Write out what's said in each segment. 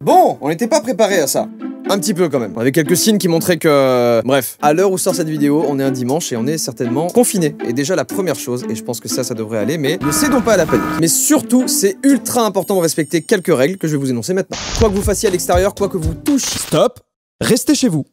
Bon, on n'était pas préparé à ça. Un petit peu quand même. On avait quelques signes qui montraient que... Bref, à l'heure où sort cette vidéo, on est un dimanche et on est certainement confiné. Et déjà la première chose, et je pense que ça devrait aller, mais ne cédons pas à la panique. Mais surtout, c'est ultra important de respecter quelques règles que je vais vous énoncer maintenant. Quoi que vous fassiez à l'extérieur, quoi que vous touchiez... Stop. Restez chez vous.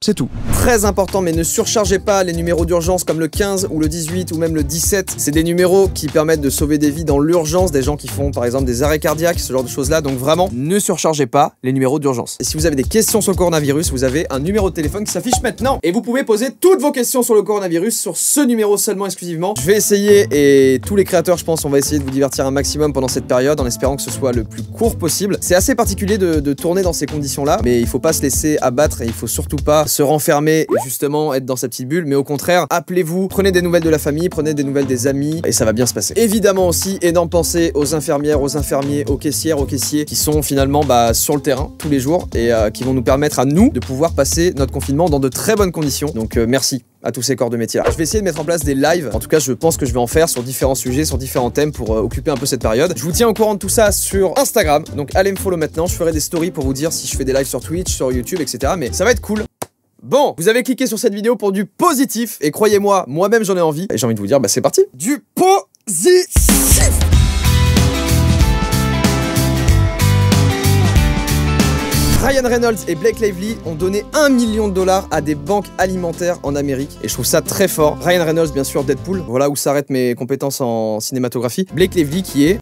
C'est tout. Très important, mais ne surchargez pas les numéros d'urgence comme le 15 ou le 18 ou même le 17. C'est des numéros qui permettent de sauver des vies dans l'urgence, des gens qui font par exemple des arrêts cardiaques, ce genre de choses là. Donc vraiment, ne surchargez pas les numéros d'urgence. Et si vous avez des questions sur le coronavirus, vous avez un numéro de téléphone qui s'affiche maintenant. Et vous pouvez poser toutes vos questions sur le coronavirus sur ce numéro seulement exclusivement. Je vais essayer, et tous les créateurs je pense, on va essayer de vous divertir un maximum pendant cette période en espérant que ce soit le plus court possible. C'est assez particulier de tourner dans ces conditions là, mais il faut pas se laisser abattre et il faut surtout pas se renfermer et justement être dans sa petite bulle, mais au contraire, appelez-vous, prenez des nouvelles de la famille, prenez des nouvelles des amis et ça va bien se passer. Évidemment aussi, énorme pensée aux infirmières, aux infirmiers, aux caissières, aux caissiers qui sont finalement sur le terrain tous les jours et qui vont nous permettre à nous de pouvoir passer notre confinement dans de très bonnes conditions. Donc merci à tous ces corps de métier là. Je vais essayer de mettre en place des lives, en tout cas je pense que je vais en faire sur différents sujets, sur différents thèmes pour occuper un peu cette période. Je vous tiens au courant de tout ça sur Instagram, donc allez me follow maintenant, je ferai des stories pour vous dire si je fais des lives sur Twitch, sur YouTube, etc. Mais ça va être cool. Bon, vous avez cliqué sur cette vidéo pour du positif, et croyez-moi, moi-même j'en ai envie, et j'ai envie de vous dire, bah c'est parti. Du positif. Ryan Reynolds et Blake Lively ont donné $1 million à des banques alimentaires en Amérique, et je trouve ça très fort. Ryan Reynolds, bien sûr, Deadpool, voilà où s'arrêtent mes compétences en cinématographie. Blake Lively qui est...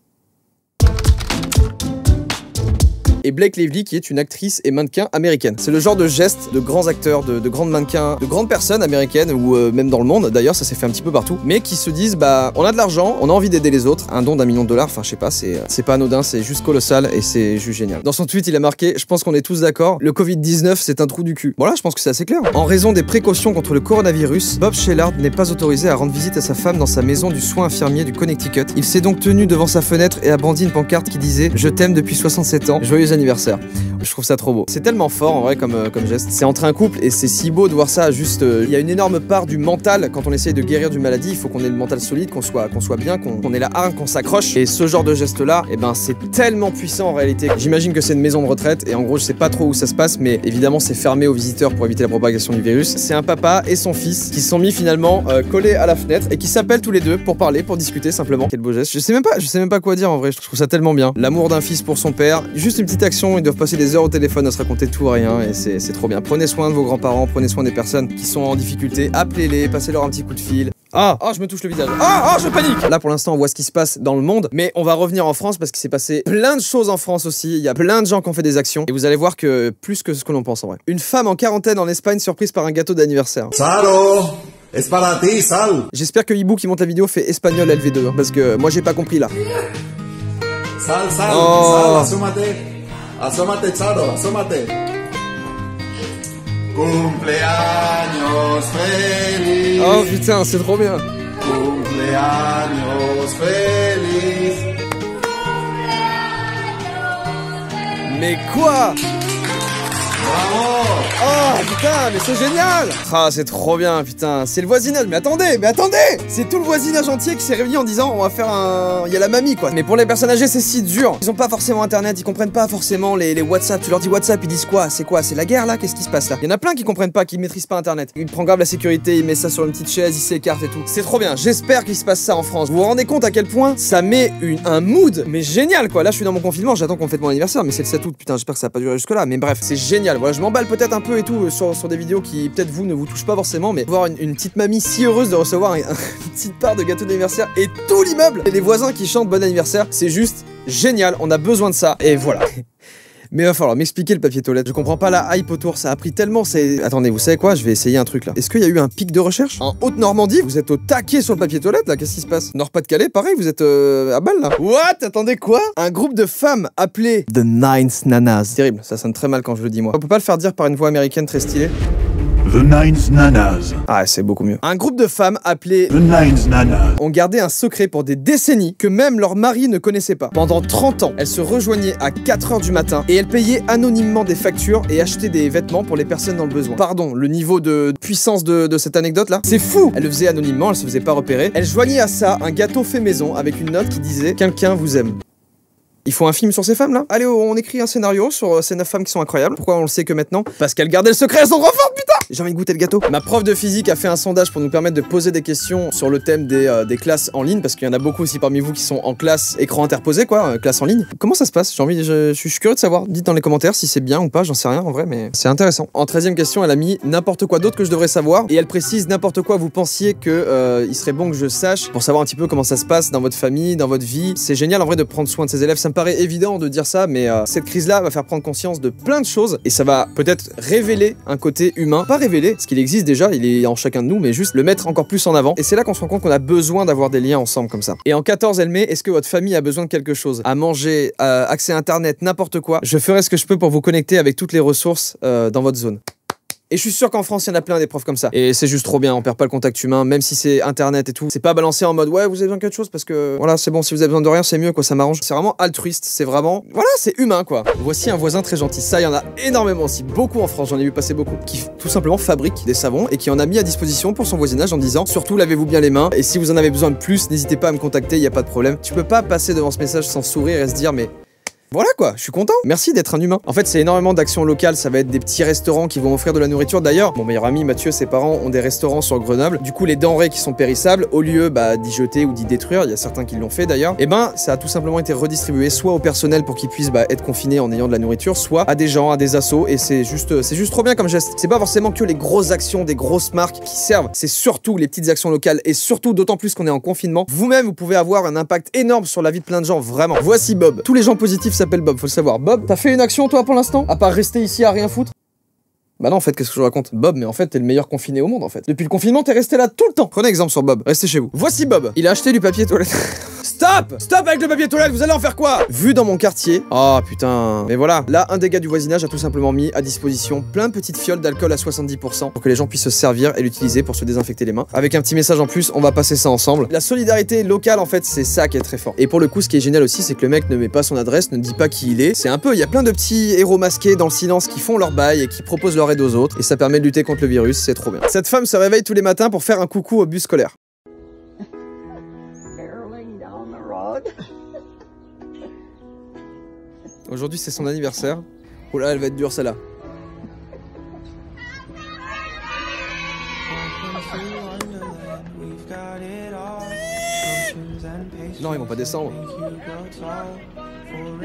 Et Blake Lively qui est une actrice et mannequin américaine. C'est le genre de geste de grands acteurs, de grandes mannequins, de grandes personnes américaines ou même dans le monde, d'ailleurs ça s'est fait un petit peu partout, mais qui se disent bah on a de l'argent, on a envie d'aider les autres, un don d'1 million de dollars, enfin je sais pas, c'est pas anodin, c'est juste colossal et c'est juste génial. Dans son tweet il a marqué, je pense qu'on est tous d'accord, le Covid-19 c'est un trou du cul. Voilà, je pense que c'est assez clair. En raison des précautions contre le coronavirus, Bob Shellard n'est pas autorisé à rendre visite à sa femme dans sa maison du soin infirmier du Connecticut. Il s'est donc tenu devant sa fenêtre et a brandi une pancarte qui disait « Je t'aime depuis 67 ans, joyeux anniversaire ». Je trouve ça trop beau. C'est tellement fort en vrai comme geste. C'est entre un couple et c'est si beau de voir ça. Juste, il y a une énorme part du mental quand on essaye de guérir d'une maladie. Il faut qu'on ait le mental solide, qu'on soit bien, qu'on ait la hargne, qu'on s'accroche. Et ce genre de geste là, eh ben c'est tellement puissant en réalité. J'imagine que c'est une maison de retraite et en gros je sais pas trop où ça se passe, mais évidemment c'est fermé aux visiteurs pour éviter la propagation du virus. C'est un papa et son fils qui se sont mis finalement collés à la fenêtre et qui s'appellent tous les deux pour parler, pour discuter simplement. Quel beau geste. Je sais même pas quoi dire en vrai. Je trouve ça tellement bien. L'amour d'un fils pour son père. Juste une petite action. Ils doivent passer des heures au téléphone à se raconter tout à rien et c'est trop bien. Prenez soin de vos grands-parents, prenez soin des personnes qui sont en difficulté, appelez-les, passez-leur un petit coup de fil. Je me touche le visage. Je panique. Là pour l'instant on voit ce qui se passe dans le monde, mais on va revenir en France parce qu'il s'est passé plein de choses en France aussi. Il y a plein de gens qui ont fait des actions et vous allez voir que plus que ce que l'on pense en vrai. Une femme en quarantaine en Espagne surprise par un gâteau d'anniversaire. Salo, es para ti, sal. J'espère que Hibou qui monte la vidéo fait espagnol LV2 hein, parce que moi j'ai pas compris là. Sal, sal, asómate. Asómate, Charo, asómate. Cumpleaños feliz. Oh putain, c'est trop bien. Cumpleaños feliz. Mais quoi? Bravo! Oh putain, mais c'est génial! C'est trop bien, putain. C'est le voisinage. Mais attendez! C'est tout le voisinage entier qui s'est réuni en disant on va faire un... Il y a la mamie quoi. Mais pour les personnes âgées, c'est si dur. Ils ont pas forcément internet, ils comprennent pas forcément les WhatsApp. Tu leur dis WhatsApp, ils disent quoi? C'est quoi? C'est la guerre là? Qu'est-ce qui se passe là? Il y en a plein qui comprennent pas, qui maîtrisent pas internet. Il prend grave la sécurité, il met ça sur une petite chaise, il s'écarte et tout. C'est trop bien. J'espère qu'il se passe ça en France. Vous vous rendez compte à quel point ça met un mood, mais génial quoi. Là, je suis dans mon confinement, j'attends qu'on fête mon anniversaire, mais c'est le 7 août. Putain, j'espère que ça va pas durer jusque là. Mais bref, c'est génial. Voilà, je m'emballe peut-être un peu et tout sur des vidéos qui peut-être vous ne vous touchent pas forcément, mais voir une petite mamie si heureuse de recevoir une petite part de gâteau d'anniversaire et tout l'immeuble et les voisins qui chantent bon anniversaire, c'est juste génial. On a besoin de ça et voilà. Mais il va falloir m'expliquer le papier toilette. Je comprends pas la hype autour, ça a pris tellement, c'est... Attendez, vous savez quoi? Je vais essayer un truc là. Est-ce qu'il y a eu un pic de recherche? En Haute-Normandie, vous êtes au taquet sur le papier toilette là? Qu'est-ce qui se passe? Nord-Pas-de-Calais, pareil, vous êtes à balle là? What? Attendez quoi? Un groupe de femmes appelé The Ninth Nanas. Terrible, ça sonne très mal quand je le dis moi. On peut pas le faire dire par une voix américaine très stylée? The Ninth Nanas. Ah, c'est beaucoup mieux. Un groupe de femmes appelées The Ninth Nanas ont gardé un secret pour des décennies que même leur mari ne connaissait pas. Pendant 30 ans, elles se rejoignaient à 4 h du matin et elles payaient anonymement des factures et achetaient des vêtements pour les personnes dans le besoin. Pardon, le niveau de puissance de cette anecdote là, c'est fou. Elles le faisaient anonymement, elles se faisaient pas repérer. Elles joignaient à ça un gâteau fait maison avec une note qui disait « Quelqu'un vous aime ». Il faut un film sur ces femmes là? Allez, on écrit un scénario sur ces 9 femmes qui sont incroyables. Pourquoi on le sait que maintenant? Parce qu'elles gardaient le secret, elles sont trop fortes, putain! J'ai envie de goûter le gâteau. Ma prof de physique a fait un sondage pour nous permettre de poser des questions sur le thème des classes en ligne, parce qu'il y en a beaucoup aussi parmi vous qui sont en classe écran interposé, quoi, classe en ligne. Comment ça se passe? Je suis curieux de savoir. Dites dans les commentaires si c'est bien ou pas, j'en sais rien en vrai, mais c'est intéressant. En 13e question, elle a mis n'importe quoi d'autre que je devrais savoir, et elle précise n'importe quoi vous pensiez que il serait bon que je sache pour savoir un petit peu comment ça se passe dans votre famille, dans votre vie. C'est génial en vrai de prendre soin de ses élèves. Ça me paraît évident de dire ça, mais cette crise-là va faire prendre conscience de plein de choses, et ça va peut-être révéler un côté humain. Pas révéler, parce qu'il existe déjà, il est en chacun de nous, mais juste le mettre encore plus en avant. Et c'est là qu'on se rend compte qu'on a besoin d'avoir des liens ensemble comme ça. Et en 14, elle met, est-ce que votre famille a besoin de quelque chose? À manger, accès à internet, n'importe quoi. Je ferai ce que je peux pour vous connecter avec toutes les ressources dans votre zone. Et je suis sûr qu'en France, il y en a plein des profs comme ça. Et c'est juste trop bien, on perd pas le contact humain, même si c'est internet et tout. C'est pas balancé en mode, ouais, vous avez besoin de quelque chose parce que, voilà, c'est bon, si vous avez besoin de rien, c'est mieux, quoi, ça m'arrange. C'est vraiment altruiste, c'est vraiment, voilà, c'est humain, quoi. Voici un voisin très gentil. Ça, il y en a énormément aussi, beaucoup en France, j'en ai vu passer beaucoup. Qui, tout simplement, fabrique des savons et qui en a mis à disposition pour son voisinage en disant, surtout, lavez-vous bien les mains. Et si vous en avez besoin de plus, n'hésitez pas à me contacter, il y a pas de problème. Tu peux pas passer devant ce message sans sourire et se dire, mais voilà quoi, je suis content. Merci d'être un humain. En fait, c'est énormément d'actions locales. Ça va être des petits restaurants qui vont offrir de la nourriture. D'ailleurs, mon meilleur ami Mathieu, ses parents ont des restaurants sur Grenoble. Du coup, les denrées qui sont périssables, au lieu d'y jeter ou d'y détruire, il y a certains qui l'ont fait d'ailleurs, et ben ça a tout simplement été redistribué soit au personnel pour qu'ils puissent être confinés en ayant de la nourriture, soit à des gens, à des assos. Et c'est juste trop bien comme geste. C'est pas forcément que les grosses actions des grosses marques qui servent. C'est surtout les petites actions locales et surtout d'autant plus qu'on est en confinement. Vous-même, vous pouvez avoir un impact énorme sur la vie de plein de gens, vraiment. Voici Bob. Tous les gens positifs s'appellent Bob, faut le savoir. Bob, t'as fait une action toi pour l'instant? À part rester ici à rien foutre? Bah non, en fait, qu'est-ce que je raconte? Bob, mais en fait, t'es le meilleur confiné au monde, en fait. Depuis le confinement, t'es resté là tout le temps. Prenez exemple sur Bob, restez chez vous. Voici Bob. Il a acheté du papier toilette. Stop! Stop avec le papier toilette, vous allez en faire quoi? Vu dans mon quartier. Oh putain. Mais voilà, là, un des gars du voisinage a tout simplement mis à disposition plein de petites fioles d'alcool à 70% pour que les gens puissent se servir et l'utiliser pour se désinfecter les mains. Avec un petit message en plus, on va passer ça ensemble. La solidarité locale, en fait, c'est ça qui est très fort. Et pour le coup, ce qui est génial aussi, c'est que le mec ne met pas son adresse, ne dit pas qui il est. C'est un peu, il y a plein de petits héros masqués dans le silence qui font leur bail et qui proposent leur aide aux autres. Et ça permet de lutter contre le virus, c'est trop bien. Cette femme se réveille tous les matins pour faire un coucou au bus scolaire. Aujourd'hui, c'est son anniversaire. Oh là, elle va être dure celle-là. Non, ils vont pas descendre. Oh,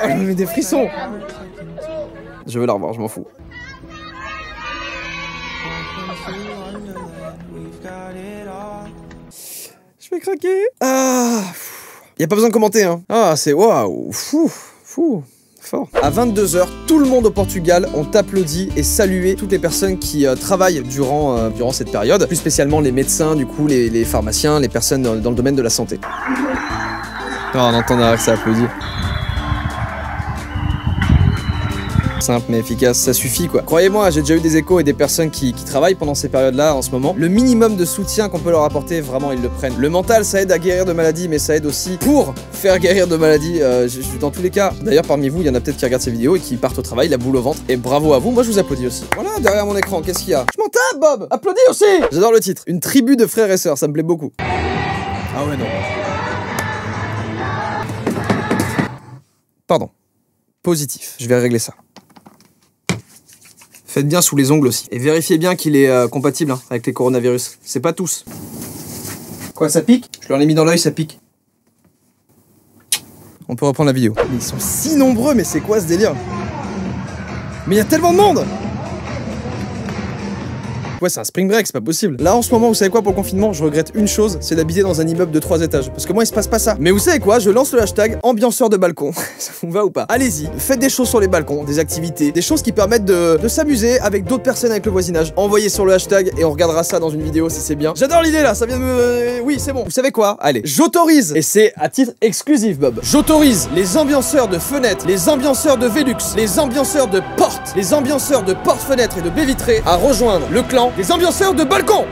elle me met des frissons. Je veux la revoir, je m'en fous. Je vais craquer. Ah, y a pas besoin de commenter, hein. Ah, c'est waouh, fou, fort. À 22 h, tout le monde au Portugal ont applaudi et salué toutes les personnes qui travaillent durant cette période, plus spécialement les médecins, du coup, les pharmaciens, les personnes dans le domaine de la santé. Oh, on entend derrière que ça applaudit. Simple mais efficace, ça suffit quoi. Croyez-moi, j'ai déjà eu des échos et des personnes qui travaillent pendant ces périodes-là en ce moment. Le minimum de soutien qu'on peut leur apporter, vraiment ils le prennent. Le mental, ça aide à guérir de maladies, mais ça aide aussi pour faire guérir de maladies. Dans tous les cas, d'ailleurs parmi vous, il y en a peut-être qui regardent ces vidéos et qui partent au travail, la boule au ventre. Et bravo à vous, moi je vous applaudis aussi. Voilà, derrière mon écran, qu'est-ce qu'il y a? Je m'en tape Bob. Applaudis aussi. J'adore le titre. Une tribu de frères et sœurs, ça me plaît beaucoup. Ah ouais non. Pardon. Positif, je vais régler ça. Faites bien sous les ongles aussi. Et vérifiez bien qu'il est compatible avec les coronavirus. C'est pas tous. Quoi, ça pique? Je leur ai mis dans l'œil, ça pique. On peut reprendre la vidéo. Ils sont si nombreux, mais c'est quoi ce délire? Mais il y a tellement de monde! Ouais, c'est un spring break, c'est pas possible. Là, en ce moment, vous savez quoi pour le confinement? Je regrette une chose, c'est d'habiter dans un immeuble de 3 étages. Parce que moi, il se passe pas ça. Mais vous savez quoi? Je lance le hashtag ambianceur de balcon. Ça vous va ou pas? Allez-y, faites des choses sur les balcons, des activités, des choses qui permettent de s'amuser avec d'autres personnes avec le voisinage. Envoyez sur le hashtag et on regardera ça dans une vidéo si c'est bien. J'adore l'idée là, ça vient de me... Oui, c'est bon. Vous savez quoi? Allez, j'autorise, et c'est à titre exclusif, Bob. J'autorise les ambianceurs de fenêtres, les ambianceurs de Velux, les ambianceurs de portes, les ambianceurs de portes-fenêtres et de baies vitrées à rejoindre le clan des ambianceurs de balcon.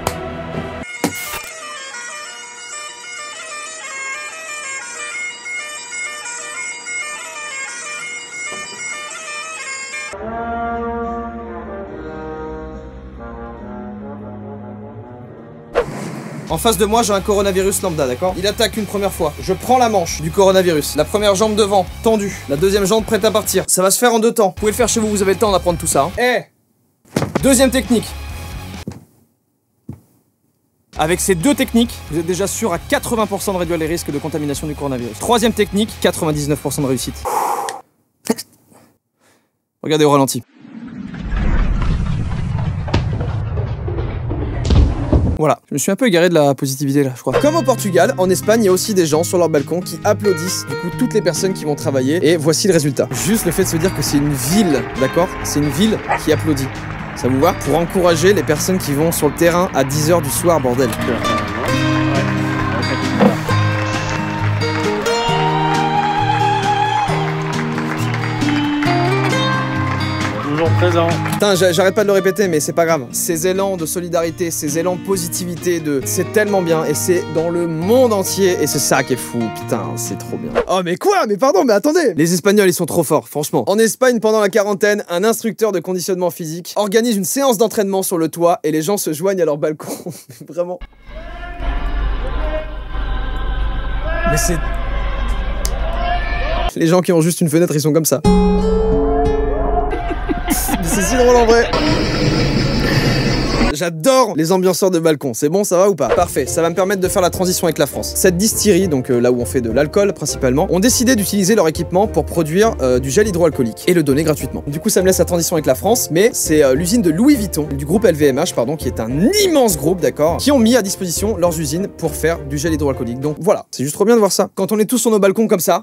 En face de moi, j'ai un coronavirus lambda, d'accord? Il attaque une première fois. Je prends la manche du coronavirus. La première jambe devant, tendue. La deuxième jambe prête à partir. Ça va se faire en 2 temps. Vous pouvez le faire chez vous, vous avez le temps d'apprendre tout ça. Deuxième technique. Avec ces 2 techniques, vous êtes déjà sûr à 80% de réduire les risques de contamination du coronavirus. Troisième technique, 99% de réussite. Regardez au ralenti. Voilà, je me suis un peu égaré de la positivité là, je crois. Comme au Portugal, en Espagne, il y a aussi des gens sur leur balcon qui applaudissent du coup toutes les personnes qui vont travailler. Et voici le résultat. Juste le fait de se dire que c'est une ville, d'accord? C'est une ville qui applaudit. Ça vous va? Pour encourager les personnes qui vont sur le terrain à 10 h du soir, bordel. Toujours présent. Putain, j'arrête pas de le répéter, mais c'est pas grave. Ces élans de solidarité, ces élans de positivité, c'est tellement bien, et c'est dans le monde entier, et c'est ça qui est fou, putain, c'est trop bien. Oh mais quoi? Mais pardon, mais attendez! Les Espagnols, ils sont trop forts, franchement. En Espagne, pendant la quarantaine, un instructeur de conditionnement physique organise une séance d'entraînement sur le toit, et les gens se joignent à leur balcon. Vraiment. Mais c'est... Les gens qui ont juste une fenêtre, ils sont comme ça. C'est si drôle en vrai. J'adore les ambianceurs de balcon. C'est bon, ça va ou pas? Parfait, ça va me permettre de faire la transition avec la France. Cette distillerie, donc là où on fait de l'alcool principalement, ont décidé d'utiliser leur équipement pour produire du gel hydroalcoolique et le donner gratuitement. Du coup, ça me laisse la transition avec la France, mais c'est l'usine de Louis Vuitton, du groupe LVMH, pardon, qui est un immense groupe, d'accord, qui ont mis à disposition leurs usines pour faire du gel hydroalcoolique. Donc voilà, c'est juste trop bien de voir ça. Quand on est tous sur nos balcons comme ça...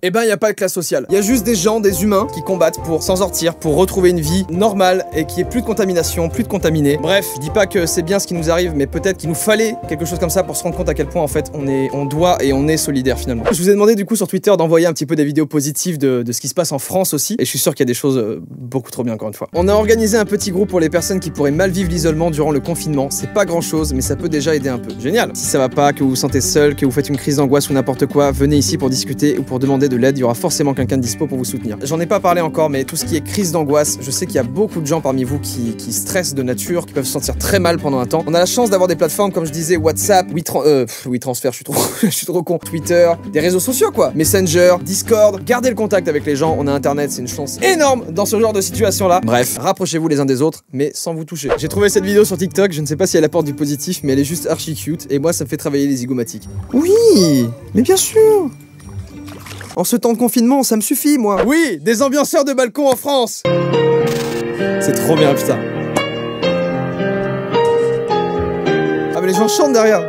Eh ben, il n'y a pas de classe sociale. Il y a juste des gens, des humains qui combattent pour s'en sortir, pour retrouver une vie normale et qui ait plus de contamination, plus de contaminés. Bref, je dis pas que c'est bien ce qui nous arrive, mais peut-être qu'il nous fallait quelque chose comme ça pour se rendre compte à quel point en fait on doit et on est solidaire finalement. Je vous ai demandé du coup sur Twitter d'envoyer un petit peu des vidéos positives de ce qui se passe en France aussi, et je suis sûr qu'il y a des choses beaucoup trop bien encore une fois. On a organisé un petit groupe pour les personnes qui pourraient mal vivre l'isolement durant le confinement. C'est pas grand chose, mais ça peut déjà aider un peu. Génial. Si ça va pas, que vous vous sentez seul, que vous faites une crise d'angoisse ou n'importe quoi, venez ici pour discuter ou pour demander de l'aide, il y aura forcément quelqu'un de dispo pour vous soutenir. J'en ai pas parlé encore, mais tout ce qui est crise d'angoisse, je sais qu'il y a beaucoup de gens parmi vous qui stressent de nature, qui peuvent se sentir très mal pendant un temps. On a la chance d'avoir des plateformes comme je disais, WhatsApp, WeTransfer, je suis trop con, Twitter, des réseaux sociaux quoi, Messenger, Discord, gardez le contact avec les gens, on a internet, c'est une chance énorme dans ce genre de situation là. Bref, rapprochez-vous les uns des autres, mais sans vous toucher. J'ai trouvé cette vidéo sur TikTok, je ne sais pas si elle apporte du positif, mais elle est juste archi cute, et moi ça me fait travailler les zygomatiques. Oui, mais bien sûr. En ce temps de confinement, ça me suffit, moi. Oui, des ambianceurs de balcon en France. C'est trop bien, putain. Ah, mais les gens chantent derrière.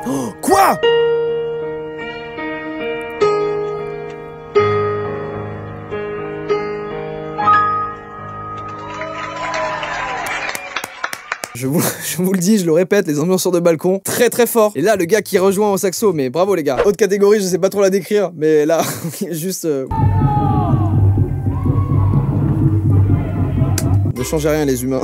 Oh, quoi? Je vous le dis, je le répète, les ambianceurs de balcon, très très fort. Et là, le gars qui rejoint au saxo, mais bravo les gars. Autre catégorie, je sais pas trop la décrire, mais là, juste... Ne changez rien les humains,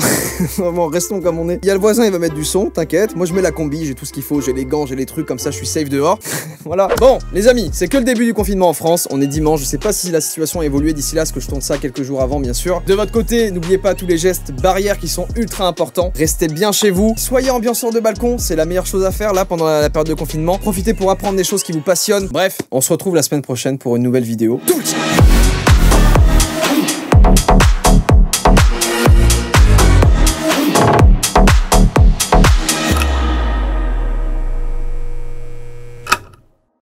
vraiment restons comme on est. Il y a le voisin, il va mettre du son, t'inquiète. Moi je mets la combi, j'ai tout ce qu'il faut, j'ai les gants, j'ai les trucs, comme ça je suis safe dehors. Voilà. Bon, les amis, c'est que le début du confinement en France, on est dimanche, je sais pas si la situation a évolué d'ici là, parce que je tourne ça quelques jours avant bien sûr. De votre côté, n'oubliez pas tous les gestes barrières qui sont ultra importants. Restez bien chez vous, soyez ambianceurs de balcon, c'est la meilleure chose à faire là pendant la période de confinement. Profitez pour apprendre des choses qui vous passionnent. Bref, on se retrouve la semaine prochaine pour une nouvelle vidéo.